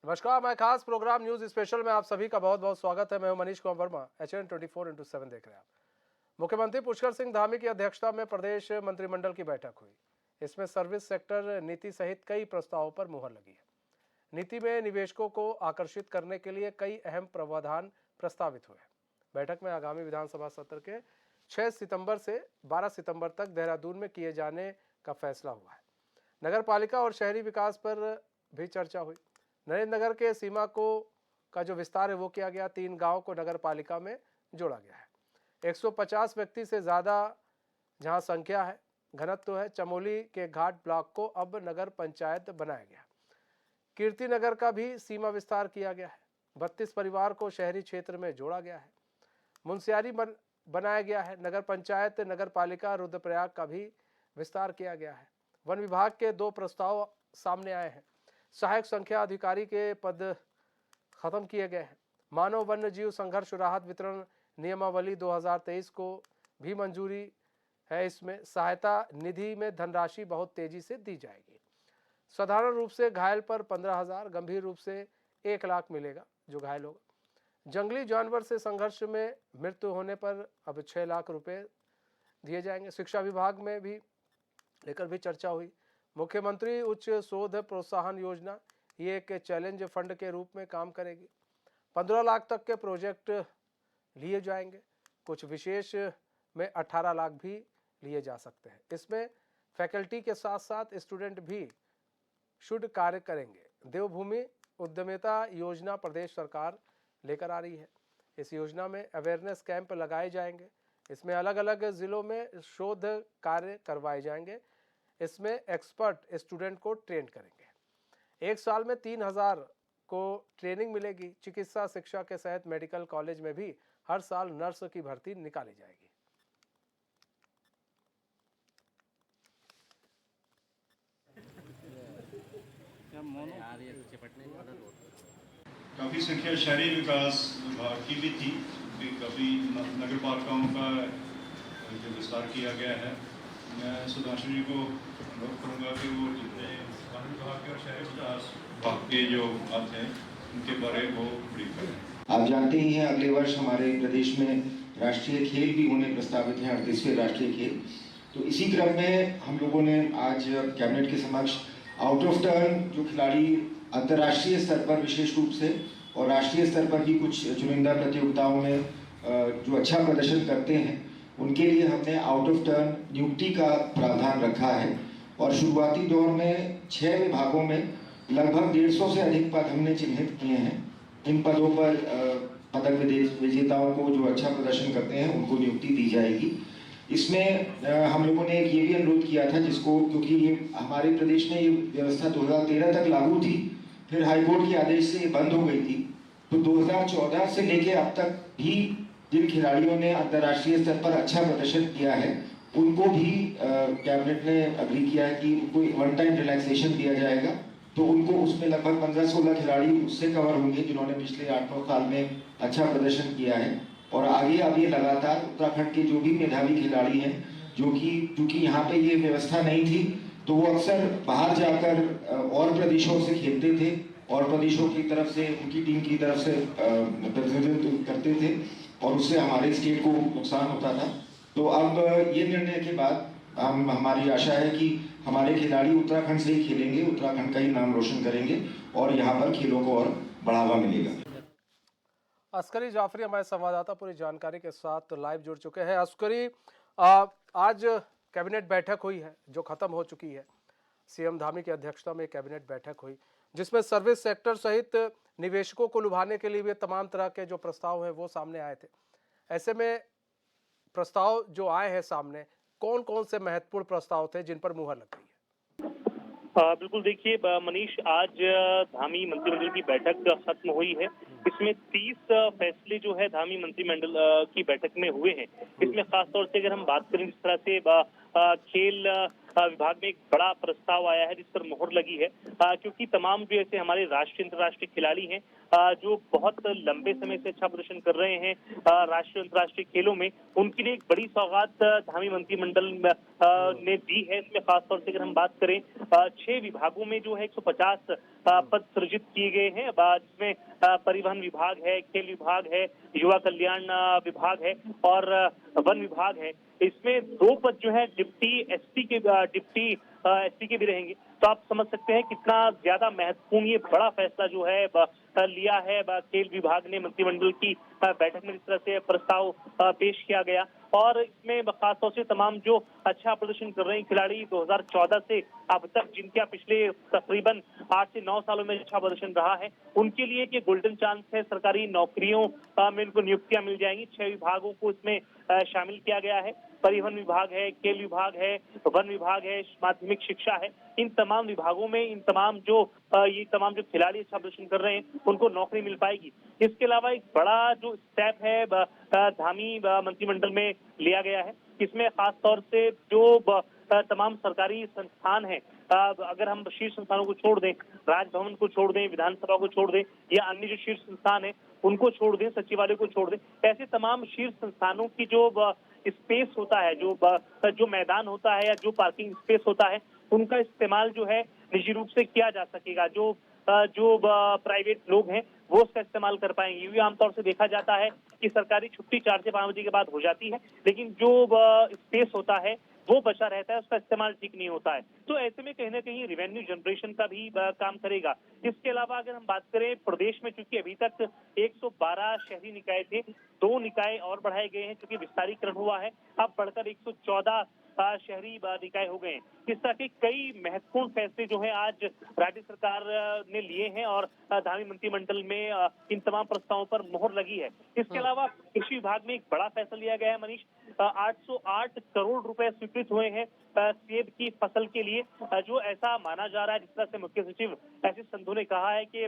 नमस्कार, मैं खास प्रोग्राम न्यूज स्पेशल में आप सभी का बहुत बहुत स्वागत है। मैं हूं मनीष कुमार वर्मा। HN 24x7 देख रहे हैं आप। मुख्यमंत्री पुष्कर सिंह धामी की अध्यक्षता में प्रदेश मंत्रिमंडल की बैठक हुई। इसमें सर्विस सेक्टर नीति सहित कई प्रस्तावों पर मुहर लगी है। नीति में निवेशकों को आकर्षित करने के लिए कई अहम प्रावधान प्रस्तावित हुए हैं। बैठक में आगामी विधानसभा सत्र के 6 सितंबर से 12 सितंबर तक देहरादून में किए जाने का फैसला हुआ है। नगर पालिका और शहरी विकास पर भी चर्चा हुई। नरेंद्र नगर के सीमा को का जो विस्तार है वो किया गया। 3 गांव को नगर पालिका में जोड़ा गया है। 150 व्यक्ति से ज़्यादा जहां संख्या है, घनत्व है। चमोली के घाट ब्लॉक को अब नगर पंचायत बनाया गया। कीर्ति नगर का भी सीमा विस्तार किया गया है। 32 परिवार को शहरी क्षेत्र में जोड़ा गया है। मुंशियारी बनाया गया है। नगर पंचायत नगर पालिका रुद्रप्रयाग का भी विस्तार किया गया है। वन विभाग के 2 प्रस्ताव सामने आए हैं। सहायक संख्या अधिकारी के पद खत्म किए गए हैं। मानव वन्य जीव संघर्ष राहत वितरण नियमावली 2023 को भी मंजूरी है। इसमें सहायता निधि में धनराशि बहुत तेजी से दी जाएगी। साधारण रूप से घायल पर 15,000, गंभीर रूप से 1 लाख मिलेगा जो घायल होगा। जंगली जानवर से संघर्ष में मृत्यु होने पर अब 6 लाख रुपए दिए जाएंगे। शिक्षा विभाग में भी लेकर भी चर्चा हुई। मुख्यमंत्री उच्च शोध प्रोत्साहन योजना ये एक चैलेंज फंड के रूप में काम करेगी। 15 लाख तक के प्रोजेक्ट लिए जाएंगे। कुछ विशेष में 18 लाख भी लिए जा सकते हैं। इसमें फैकल्टी के साथ साथ स्टूडेंट भी शुद्ध कार्य करेंगे। देवभूमि उद्यमिता योजना प्रदेश सरकार लेकर आ रही है। इस योजना में अवेयरनेस कैंप लगाए जाएंगे। इसमें अलग अलग जिलों में शोध कार्य करवाए जाएंगे। इसमें एक्सपर्ट स्टूडेंट को ट्रेन करेंगे। 1 साल में 3,000 को ट्रेनिंग मिलेगी। चिकित्सा शिक्षा के तहत मेडिकल कॉलेज में भी हर साल नर्स की भर्ती निकाली जाएगी। काफ़ी संख्या शहरी विकास विभाग की भी थी। काफ़ी नगर पालिकाओं का जो विस्तार किया गया है। मैं सुधांशु जी को अनुरोध करूंगा कि वो जितने वन विभाग के और शहरी विकास विभाग के जो बात है उनके बारे में वो ब्रीफ करें। आप जानते ही हैं अगले वर्ष हमारे प्रदेश में राष्ट्रीय खेल भी होने प्रस्तावित हैं, 38वें राष्ट्रीय खेल। तो इसी क्रम में हम लोगों ने आज कैबिनेट के समक्ष आउट ऑफ टर्न जो खिलाड़ी अंतर्राष्ट्रीय स्तर पर विशेष रूप से और राष्ट्रीय स्तर पर भी कुछ चुनिंदा प्रतियोगिताओं में जो अच्छा प्रदर्शन करते हैं उनके लिए हमने आउट ऑफ टर्न नियुक्ति का प्रावधान रखा है। और शुरुआती दौर में 6 विभागों में लगभग 150 से अधिक पद हमने चिन्हित किए हैं। इन पदों पर पदक विजेताओं को जो अच्छा प्रदर्शन करते हैं उनको नियुक्ति दी जाएगी। इसमें हम लोगों ने एक ये भी अनुरोध किया था जिसको, क्योंकि ये हमारे प्रदेश में ये व्यवस्था 2013 तक लागू थी, फिर हाईकोर्ट के आदेश से ये बंद हो गई थी। तो 2014 से लेके अब तक भी जिन खिलाड़ियों ने अंतर्राष्ट्रीय स्तर पर अच्छा प्रदर्शन किया है उनको भी कैबिनेट ने अग्री किया है कि उनको वन टाइम रिलैक्सेशन दिया जाएगा। तो उनको उसमें लगभग 15-16 खिलाड़ी उससे कवर होंगे जिन्होंने पिछले 8-9 साल में अच्छा प्रदर्शन किया है। और आगे अब ये लगातार उत्तराखंड के जो भी मेधावी खिलाड़ी हैं जो कि क्योंकि यहाँ पे ये व्यवस्था नहीं थी तो वो अक्सर बाहर जाकर और प्रदेशों से खेलते थे और प्रदेशों की तरफ से उनकी टीम की तरफ से प्रतिनिधित्व करते थे और उससे हमारे स्टेट को नुकसान होता था। तो अब ये निर्णय के बाद हमारी आशा है कि हमारे खिलाड़ी उत्तराखंड से ही खेलेंगे, उत्तराखंड का ही नाम रोशन करेंगे और यहाँ पर खेलों को और बढ़ावा मिलेगा। अस्करी जाफरी हमारे संवाददाता पूरी जानकारी के साथ लाइव जुड़ चुके हैं। अस्करी, आज कैबिनेट बैठक हुई है जो खत्म हो चुकी है। सीएम धामी की अध्यक्षता में कैबिनेट बैठक हुई जिसमें सर्विस सेक्टर सहित निवेशकों को लुभाने के लिए भी तमाम तरह के जो प्रस्ताव हैं वो सामने आए थे। ऐसे में प्रस्ताव जो आए हैं सामने, कौन कौन से महत्वपूर्ण प्रस्ताव थे जिन पर मुहर लग गई है? बिल्कुल, देखिए मनीष, आज धामी मंत्रिमंडल की बैठक खत्म हुई है। इसमें 30 फैसले जो है धामी मंत्रिमंडल की बैठक में हुए हैं। इसमें खासतौर से अगर हम बात करें जिस तरह से खेल विभाग में एक बड़ा प्रस्ताव आया है जिस पर मुहर लगी है, क्योंकि तमाम जो ऐसे हमारे राष्ट्रीय अंतर्राष्ट्रीय खिलाड़ी हैं जो बहुत लंबे समय से अच्छा प्रदर्शन कर रहे हैं राष्ट्रीय अंतर्राष्ट्रीय खेलों में, उनके लिए एक बड़ी सौगात धामी मंत्रिमंडल ने दी है। इसमें खासतौर से अगर हम बात करें 6 विभागों में जो है 150 पद सृजित किए गए हैं, जिसमें परिवहन विभाग है, खेल विभाग है, युवा कल्याण विभाग है और वन विभाग है। इसमें 2 पद जो है डिप्टी एसपी के भी रहेंगे। तो आप समझ सकते हैं कितना ज्यादा महत्वपूर्ण ये बड़ा फैसला जो है लिया है खेल विभाग ने मंत्रिमंडल की बैठक में। इस तरह से प्रस्ताव पेश किया गया और इसमें खासतौर से तमाम जो अच्छा प्रदर्शन कर रहे हैं खिलाड़ी 2014 से अब तक, जिनका पिछले तकरीबन 8 से 9 सालों में अच्छा प्रदर्शन रहा है, उनके लिए ये गोल्डन चांस है। सरकारी नौकरियों में इनको नियुक्तियां मिल जाएंगी। 6 विभागों को इसमें शामिल किया गया है। परिवहन विभाग है, खेल विभाग है, वन विभाग है, माध्यमिक शिक्षा है। इन तमाम विभागों में ये तमाम जो खिलाड़ी अच्छा प्रदर्शन कर रहे हैं उनको नौकरी मिल पाएगी। इसके अलावा एक बड़ा जो स्टेप है धामी मंत्रिमंडल में लिया गया है। इसमें खास तौर से जो तमाम सरकारी संस्थान हैं, अगर हम शीर्ष संस्थानों को छोड़ दें, राजभवन को छोड़ दें, विधानसभा को छोड़ दें या अन्य जो शीर्ष संस्थान है उनको छोड़ दें, सचिवालय को छोड़ दें, ऐसे तमाम शीर्ष संस्थानों की जो स्पेस होता है, जो मैदान होता है या जो पार्किंग स्पेस होता है, उनका इस्तेमाल जो है निजी रूप से किया जा सकेगा। जो प्राइवेट लोग हैं वो उसका इस्तेमाल कर पाएंगे। ये आमतौर से देखा जाता है कि सरकारी छुट्टी 4 से 5 बजे के बाद हो जाती है, लेकिन जो स्पेस होता है वो बचा रहता है, उसका इस्तेमाल ठीक नहीं होता है। तो ऐसे में कहीं ना कहीं रेवेन्यू जनरेशन का भी काम करेगा। इसके अलावा अगर हम बात करें प्रदेश में, चूंकि अभी तक 112 शहरी निकाय थे, 2 निकाय और बढ़ाए गए हैं क्योंकि विस्तारीकरण हुआ है, अब बढ़कर 114 शहरी निकाय हो गए हैं। इस तरह के कई महत्वपूर्ण फैसले जो है आज राज्य सरकार ने लिए हैं और धामी मंत्रिमंडल में इन तमाम प्रस्तावों पर मोहर लगी है। इसके अलावा कृषि विभाग में एक बड़ा फैसला लिया गया है मनीष। 808 करोड़ रुपए स्वीकृत हुए हैं सेब की फसल के लिए, जो ऐसा माना जा रहा है, जिस तरह से मुख्य सचिव एसएस संधू ने कहा है कि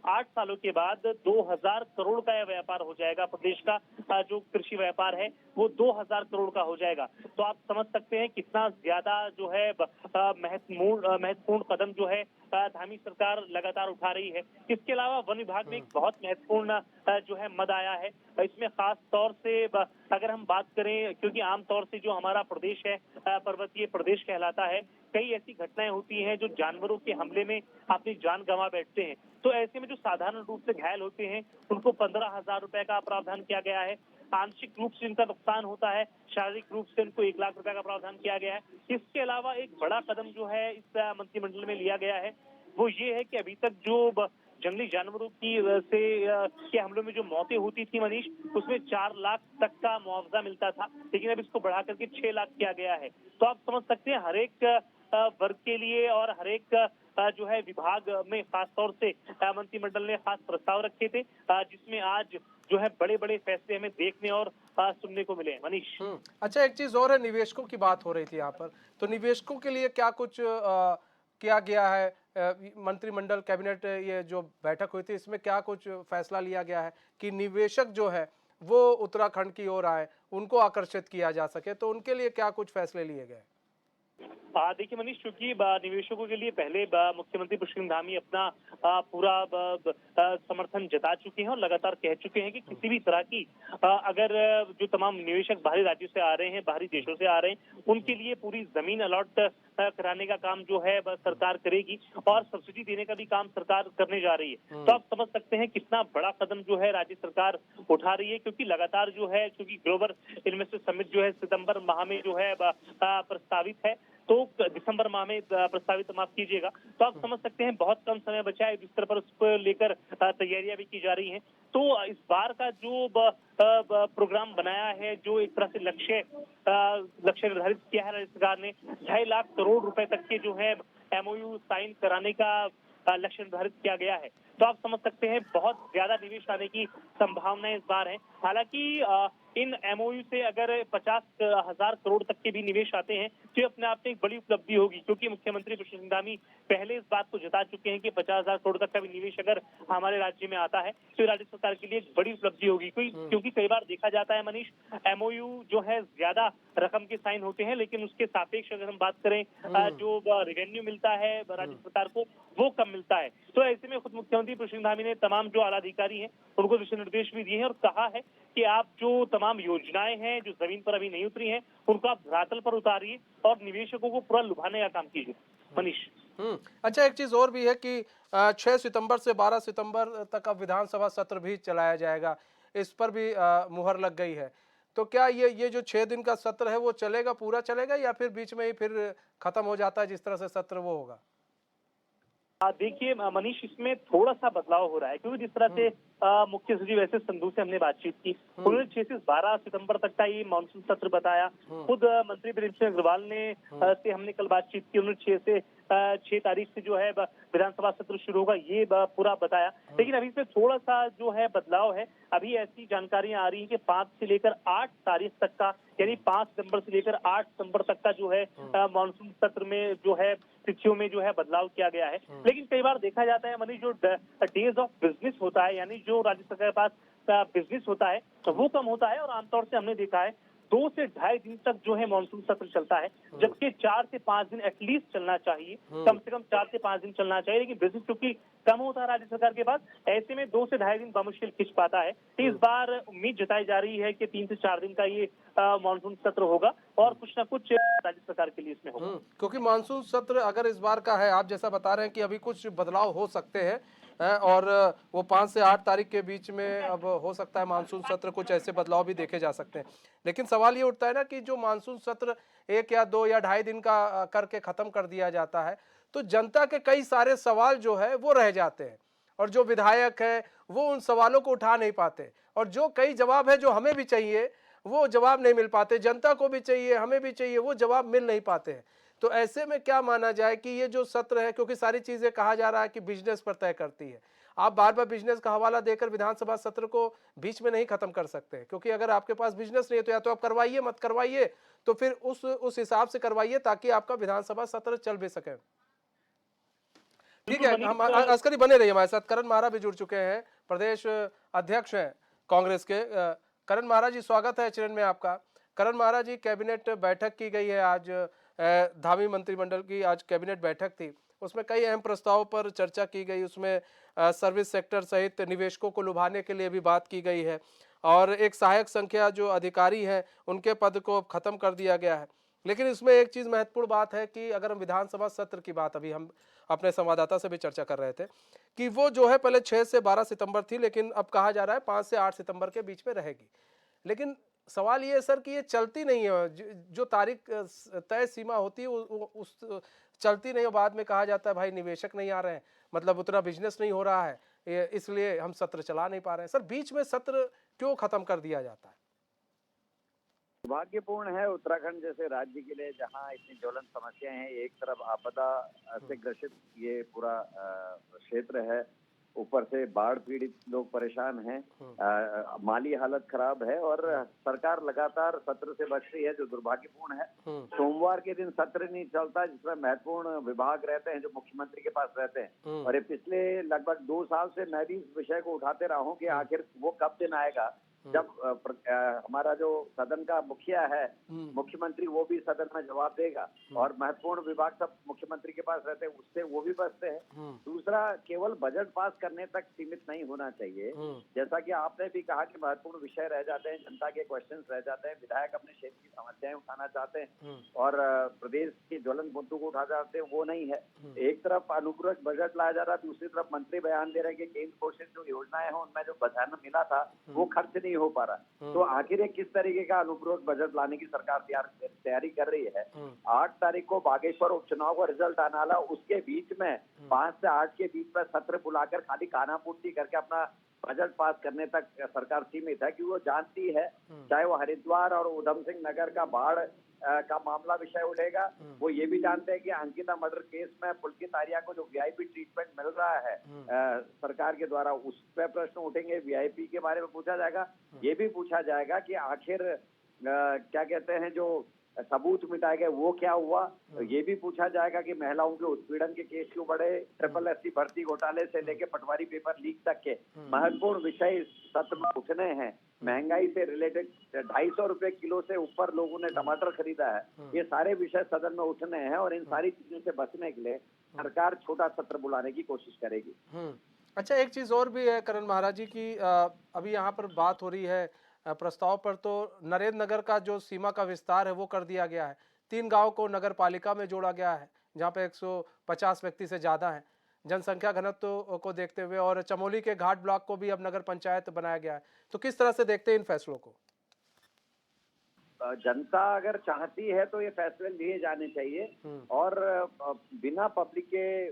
8 सालों के बाद 2000 करोड़ का यह व्यापार हो जाएगा। प्रदेश का जो कृषि व्यापार है वो 2000 करोड़ का हो जाएगा। तो आप समझ सकते हैं कितना ज्यादा जो है महत्वपूर्ण कदम जो है धामी सरकार लगातार उठा रही है। इसके अलावा वन विभाग में एक बहुत महत्वपूर्ण जो है मद आया है। इसमें खास तौर से अगर हम बात करें, क्योंकि आमतौर से जो हमारा प्रदेश है पर्वतीय प्रदेश कहलाता है, कई ऐसी घटनाएं होती हैं जो जानवरों के हमले में अपनी जान गंवा बैठते हैं। तो ऐसे में जो साधारण रूप से घायल होते हैं उनको 15,000 रुपए का प्रावधान किया गया है। आंशिक रूप से इनका नुकसान होता है, शारीरिक रूप से इनको 1 लाख रुपए का प्रावधान किया गया है। इसके अलावा एक बड़ा कदम जो है इस मंत्रिमंडल में लिया गया है वो ये है कि अभी तक जो जंगली जानवरों के हमलों में जो मौतें होती थी मनीष, उसमें 4 लाख तक का मुआवजा मिलता था, लेकिन अब इसको बढ़ा करके 6 लाख किया गया है। तो आप समझ सकते हैं हर एक वर्ग के लिए और हर एक जो है विभाग में खास तौर से मंत्रिमंडल ने खास प्रस्ताव रखे थे, जिसमें आज जो है बड़े बड़े फैसले हमें देखने और सुनने को मिले। मनीष, अच्छा, एक चीज और है, निवेशकों की बात हो रही थी यहाँ पर, तो निवेशकों के लिए क्या कुछ किया गया है? मंत्रिमंडल कैबिनेट ये जो बैठक हुई थी इसमें क्या कुछ फैसला लिया गया है कि निवेशक जो है वो उत्तराखंड की ओर आए, उनको आकर्षित किया जा सके, तो उनके लिए क्या कुछ फैसले लिए गए? देखिए मनीष, चूंकि निवेशकों के लिए पहले मुख्यमंत्री पुष्कर धामी अपना पूरा समर्थन जता चुके हैं और लगातार कह चुके हैं कि किसी भी तरह की अगर जो तमाम निवेशक बाहरी राज्यों से आ रहे हैं, बाहरी देशों से आ रहे हैं, उनके लिए पूरी जमीन अलॉट कराने का काम जो है सरकार करेगी और सब्सिडी देने का भी काम सरकार करने जा रही है। तो आप समझ सकते हैं कितना बड़ा कदम जो है राज्य सरकार उठा रही है, क्योंकि लगातार जो है, क्योंकि ग्लोबल इन्वेस्टर समिट जो है सितंबर माह में जो है प्रस्तावित है, तो दिसंबर माह में प्रस्तावित, माफ कीजिएगा, तो आप समझ सकते हैं बहुत कम समय बचा है, जिस तरह पर उसको लेकर तैयारियां भी की जा रही हैं। तो इस बार का जो प्रोग्राम बनाया है, जो एक तरह से लक्ष्य निर्धारित किया है राज्य सरकार ने, 2.5 लाख करोड़ रुपए तक के जो है MOU साइन कराने का लक्ष्य निर्धारित किया गया है। तो आप समझ सकते हैं बहुत ज्यादा निवेश आने की संभावनाएं इस बार है। हालांकि इन MOU से अगर 50,000 करोड़ तक के भी निवेश आते हैं तो ये अपने आप में एक बड़ी उपलब्धि होगी, क्योंकि मुख्यमंत्री पुष्कर सिंह धामी पहले इस बात को जता चुके हैं कि 50,000 करोड़ तक का भी निवेश अगर हमारे राज्य में आता है तो राज्य सरकार के लिए एक बड़ी उपलब्धि होगी। क्योंकि कई बार देखा जाता है मनीष, MOU जो है ज्यादा रकम के साइन होते हैं, लेकिन उसके सापेक्ष अगर हम बात करें जो रेवेन्यू मिलता है राज्य सरकार को वो कम मिलता है। तो ऐसे में खुद मुख्यमंत्री पुष्कर सिंह धामी ने तमाम जो आला अधिकारी हैं उनको दिशा निर्देश भी दिए हैं और कहा है कि आप जो तमाम योजनाएं हैं जो जमीन पर अभी नहीं उतरी हैं उनको आप धरातल पर उतारिए और निवेशकों को पूरा लुभाने का काम कीजिए। मनीष, अच्छा, एक चीज और भी है कि 6 सितंबर से 12 सितंबर तक अब विधानसभा सत्र भी चलाया जाएगा, इस पर भी मुहर लग गई है। तो क्या ये जो 6 दिन का सत्र है वो चलेगा, पूरा चलेगा, या फिर बीच में ही फिर खत्म हो जाता है जिस तरह से सत्र वो होगा? देखिए मनीष, इसमें थोड़ा सा बदलाव हो रहा है, क्योंकि जिस तरह से मुख्य सचिव एस एस संधू से हमने बातचीत की, उन्होंने 6 से 12 सितंबर तक का ये मानसून सत्र बताया। खुद मंत्री वीरेंद्र सिंह अग्रवाल ने से हमने कल बातचीत की, उन्होंने 6 तारीख से जो है विधानसभा सत्र शुरू होगा, ये पूरा बताया। लेकिन अभी इसमें थोड़ा सा जो है बदलाव है। अभी ऐसी जानकारियां आ रही हैं कि 5 से लेकर 8 तारीख तक का, यानी 5 सितंबर से लेकर 8 सितंबर तक का जो है मानसून सत्र में जो है तिथियों में जो है बदलाव किया गया है। लेकिन कई बार देखा जाता है मनीष, जो डेज ऑफ बिजनेस होता है, यानी जो राज्य सरकार के पास बिजनेस होता है, तो वो कम होता है। और आमतौर से हमने देखा है 2 से ढाई दिन तक जो है मानसून सत्र चलता है, जबकि 4 से 5 दिन एटलीस्ट चलना चाहिए, कम से कम 4 से 5 दिन चलना चाहिए। लेकिन बिजनेस चूंकि कम होता है राज्य सरकार के पास, ऐसे में 2 से ढाई दिन बमुश्किल खिंच पाता है। तो इस बार उम्मीद जताई जा रही है कि 3 से 4 दिन का ये मानसून सत्र होगा और कुछ ना कुछ राज्य सरकार के लिए इसमें होगा। क्योंकि मानसून सत्र अगर इस बार का है, आप जैसा बता रहे हैं कि अभी कुछ बदलाव हो सकते हैं, और वो 5 से 8 तारीख के बीच में अब हो सकता है मानसून सत्र, कुछ ऐसे बदलाव भी देखे जा सकते हैं। लेकिन सवाल ये उठता है ना कि जो मानसून सत्र 1 या 2 या ढाई दिन का करके खत्म कर दिया जाता है, तो जनता के कई सारे सवाल जो है वो रह जाते हैं, और जो विधायक है वो उन सवालों को उठा नहीं पाते, और जो कई जवाब है जो हमें भी चाहिए वो जवाब नहीं मिल पाते, जनता को भी चाहिए, हमें भी चाहिए, वो जवाब मिल नहीं पाते हैं। तो ऐसे में क्या माना जाए कि ये जो सत्र है, क्योंकि सारी चीजें कहा जा रहा है कि बिजनेस पर तय करती है, आप बार बार बिजनेस का हवाला देकर विधानसभा सत्र को बीच में नहीं खत्म कर सकते, क्योंकि अगर आपके पास बिजनेस नहीं है तो या तो आप करवाइए, मत करवाइए, तो फिर उस हिसाब से करवाइए ताकि आपका विधानसभा सत्र चल भी सके। ठीक है, हम अस्करी बने रहिए हमारे साथ। करण महारा भी जुड़ चुके हैं, प्रदेश अध्यक्ष हैं कांग्रेस के। करण महारा जी, स्वागत है एचएन में आपका। करण महारा जी, कैबिनेट बैठक की गई है आज, धामी मंत्रिमंडल की आज कैबिनेट बैठक थी, उसमें कई अहम प्रस्तावों पर चर्चा की गई। उसमें सर्विस सेक्टर सहित निवेशकों को लुभाने के लिए भी बात की गई है, और एक सहायक संख्या जो अधिकारी हैं उनके पद को खत्म कर दिया गया है। लेकिन इसमें एक चीज महत्वपूर्ण बात है कि अगर हम विधानसभा सत्र की बात, अभी हम अपने संवाददाता से भी चर्चा कर रहे थे कि वो जो है पहले 6 से 12 सितंबर थी, लेकिन अब कहा जा रहा है 5 से 8 सितंबर के बीच में रहेगी। लेकिन सवाल ये है सर कि ये चलती नहीं है, जो तारीख तय सीमा होती है उस चलती नहीं है। बाद में कहा जाता है भाई निवेशक नहीं आ रहे हैं, मतलब उतना बिजनेस नहीं हो रहा है, इसलिए हम सत्र चला नहीं पा रहे हैं। सर, बीच में सत्र क्यों खत्म कर दिया जाता है? दुर्भाग्यपूर्ण है उत्तराखंड जैसे राज्य के लिए, जहां इतनी ज्वलंत समस्याएं हैं। एक तरफ आपदा से ग्रसित ये पूरा क्षेत्र है, ऊपर से बाढ़ पीड़ित लोग परेशान हैं, माली हालत खराब है, और सरकार लगातार सत्र से बच रही है, जो दुर्भाग्यपूर्ण है। सोमवार के दिन सत्र नहीं चलता, जिसमें महत्वपूर्ण विभाग रहते हैं जो मुख्यमंत्री के पास रहते हैं। और ये पिछले लगभग 2 साल से मैं भी इस विषय को उठाते रहा हूँ कि आखिर वो कब दिन आएगा जब हमारा जो सदन का मुखिया है, मुख्यमंत्री, वो भी सदन में जवाब देगा, और महत्वपूर्ण विभाग सब मुख्यमंत्री के पास रहते हैं, उससे वो भी बचते हैं। दूसरा, केवल बजट पास करने तक सीमित नहीं होना चाहिए। जैसा कि आपने भी कहा कि महत्वपूर्ण विषय रह जाते हैं, जनता के क्वेश्चंस रह जाते हैं, विधायक अपने क्षेत्र की समस्याएं उठाना चाहते हैं और प्रदेश के ज्वलंत मुद्दों को उठा चाहते हैं, वो नहीं है। एक तरफ अनुपूरक बजट लाया जा रहा है, दूसरी तरफ मंत्री बयान दे रहे हैं कि केंद्र पोषित जो योजनाएं हैं उनमें जो बचाना मिला था वो खर्च नहीं हो पा रहा। तो आखिर ये किस तरीके का अनुपूरक बजट लाने की सरकार तैयारी कर रही है? 8 तारीख को बागेश्वर उपचुनाव का रिजल्ट आने वाला, उसके बीच में 5 से 8 के बीच में सत्र बुलाकर खाली कानापूर्ति करके अपना बजट पास करने तक सरकार सीमित है, क्योंकि वो जानती है चाहे वो हरिद्वार और उधम सिंह नगर का बाढ़ का मामला विषय उठेगा, वो ये भी जानते हैं कि अंकिता मर्डर केस में पुलकित आर्या को जो वीआईपी ट्रीटमेंट मिल रहा है सरकार के द्वारा, उस पर प्रश्न उठेंगे। वीआईपी के बारे में पूछा जाएगा, ये भी पूछा जाएगा कि आखिर क्या कहते हैं जो सबूत मिटाए गए वो क्या हुआ। ये भी पूछा जाएगा कि महिलाओं के उत्पीड़न के केस क्यों बढ़े, SSC भर्ती घोटाले से लेके पटवारी पेपर लीक तक के महत्वपूर्ण विषय सत्र में उठने हैं। महंगाई से रिलेटेड 250 रुपए किलो से ऊपर लोगों ने टमाटर खरीदा है। ये सारे विषय सदन में उठने हैं, और इन सारी चीजों से बचने के लिए सरकार छोटा सत्र बुलाने की कोशिश करेगी। अच्छा, एक चीज और भी है करण महाराज जी की, अभी यहाँ पर बात हो रही है प्रस्ताव पर, तो नरेंद्र नगर का जो सीमा का विस्तार है वो कर दिया गया है, 3 गांव को नगर पालिका में जोड़ा गया है, जहाँ पे 150 व्यक्ति से ज़्यादा हैं जनसंख्या घनत्व को देखते हुए, और चमोली के घाट ब्लॉक को भी अब नगर पंचायत बनाया गया है। तो किस तरह से देखते हैं इन फैसलों को? जनता अगर चाहती है तो ये फैसले लिए जाने चाहिए, और बिना पब्लिक के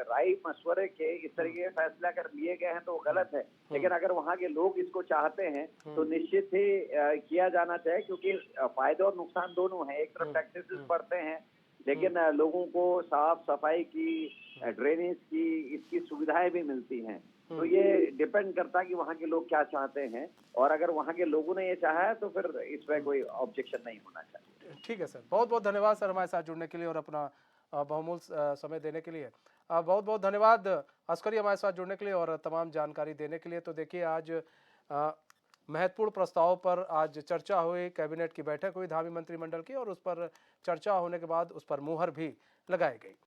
राय मशवरे के इस तरीके के फैसले अगर लिए गए हैं तो वो गलत है। लेकिन अगर वहाँ के लोग इसको चाहते हैं तो निश्चित ही किया जाना चाहिए, क्योंकि फायदे और नुकसान दोनों हैं। एक तरफ टैक्सेस बढ़ते हैं, लेकिन लोगों को साफ सफाई की, ड्रेनेज की, इसकी सुविधाएं भी मिलती हैं। तो ये डिपेंड करता है कि वहाँ के लोग क्या चाहते हैं, और अगर वहाँ के लोगों ने ये चाहा है तो फिर इसमें कोई ऑब्जेक्शन नहीं होना चाहिए। ठीक है सर, बहुत बहुत धन्यवाद सर हमारे साथ जुड़ने के लिए और अपना बहुमूल्य समय देने के लिए। बहुत बहुत धन्यवाद अस्करी हमारे साथ जुड़ने के लिए और तमाम जानकारी देने के लिए। तो देखिए, आज महत्वपूर्ण प्रस्ताव पर आज चर्चा हुई, कैबिनेट की बैठक हुई धामी मंत्रिमंडल की, और उस पर चर्चा होने के बाद उस पर मुहर भी लगाई गई।